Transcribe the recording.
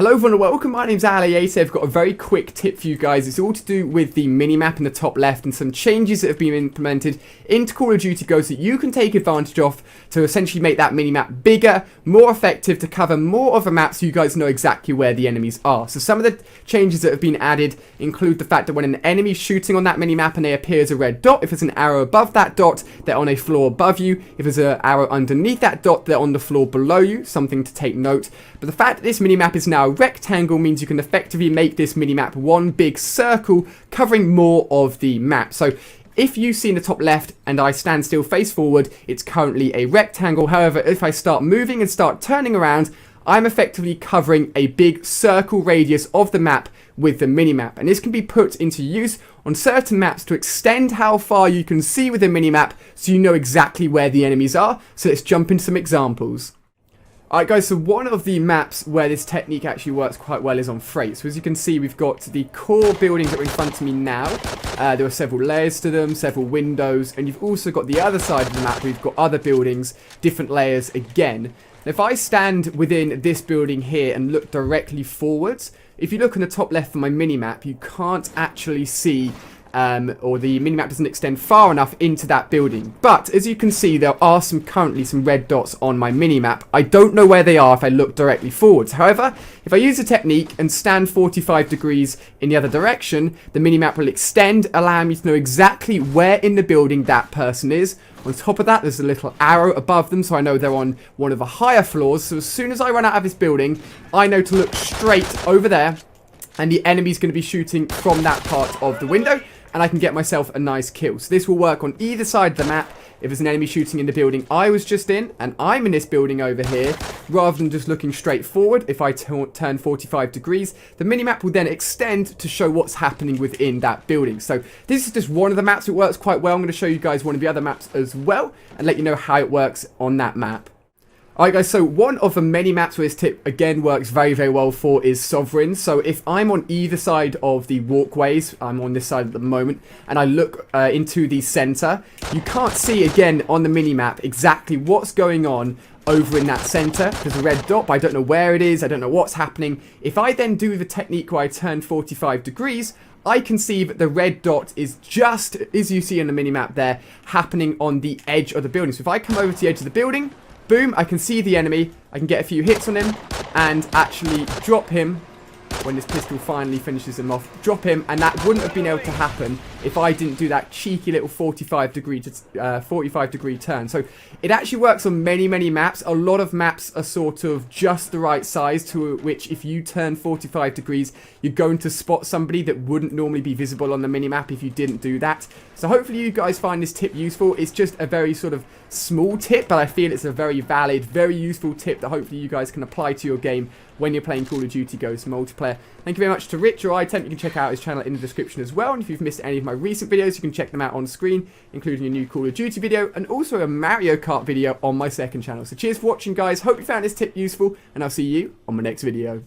Hello everyone and welcome, my name's Ali88. I've got a very quick tip for you guys. It's all to do with the minimap in the top left and some changes that have been implemented into Call of Duty Ghosts that you can take advantage of to essentially make that minimap bigger, more effective, to cover more of a map so you guys know exactly where the enemies are. So some of the changes that have been added include the fact that when an enemy is shooting on that minimap and they appear as a red dot, if there's an arrow above that dot, they're on a floor above you. If there's an arrow underneath that dot, they're on the floor below you, something to take note. But the fact that this minimap is now a rectangle means you can effectively make this minimap one big circle covering more of the map. So if you see in the top left and I stand still face forward, it's currently a rectangle. However, if I start moving and start turning around, I'm effectively covering a big circle radius of the map with the minimap. And this can be put into use on certain maps to extend how far you can see with the minimap so you know exactly where the enemies are. So let's jump into some examples. Alright guys, so one of the maps where this technique actually works quite well is on Freight. So as you can see, we've got the core buildings that are in front of me now. There are several layers to them, several windows, and you've also got the other side of the map where you've got other buildings, different layers again. If I stand within this building here and look directly forwards, if you look on the top left of my minimap, you can't actually see or the minimap doesn't extend far enough into that building. But as you can see, there are currently some red dots on my minimap. I don't know where they are if I look directly forwards. However, if I use a technique and stand 45 degrees in the other direction, the minimap will extend, allowing me to know exactly where in the building that person is. On top of that, there's a little arrow above them, so I know they're on one of the higher floors. So as soon as I run out of this building, I know to look straight over there, and the enemy's going to be shooting from that part of the window, and I can get myself a nice kill. So this will work on either side of the map. If there's an enemy shooting in the building I was just in, and I'm in this building over here, rather than just looking straight forward, if I turn 45 degrees, the minimap will then extend to show what's happening within that building. So this is just one of the maps that works quite well. I'm going to show you guys one of the other maps as well, and let you know how it works on that map. Alright guys, so one of the many maps where this tip again works very well for is Sovereign. So if I'm on either side of the walkways, I'm on this side at the moment, and I look into the center, you can't see again on the minimap exactly what's going on over in that center. There's a red dot, but I don't know where it is, I don't know what's happening. If I then do the technique where I turn 45 degrees, I can see that the red dot is just, as you see on the minimap there, happening on the edge of the building. So if I come over to the edge of the building, boom, I can see the enemy, I can get a few hits on him, and actually drop him when this pistol finally finishes him off. Drop him, and that wouldn't have been able to happen if I didn't do that cheeky little 45 degree turn. So it actually works on many maps. A lot of maps are sort of just the right size to which if you turn 45 degrees, you're going to spot somebody that wouldn't normally be visible on the minimap if you didn't do that. So hopefully you guys find this tip useful. It's just a very sort of small tip, but I feel it's a very valid, very useful tip that hopefully you guys can apply to your game when you're playing Call of Duty Ghosts multiplayer. Thank you very much to Rich or iTemp. You can check out his channel in the description as well. And if you've missed any of my recent videos, you can check them out on screen, including a new Call of Duty video and also a Mario Kart video on my second channel. So cheers for watching, guys. Hope you found this tip useful, and I'll see you on my next video.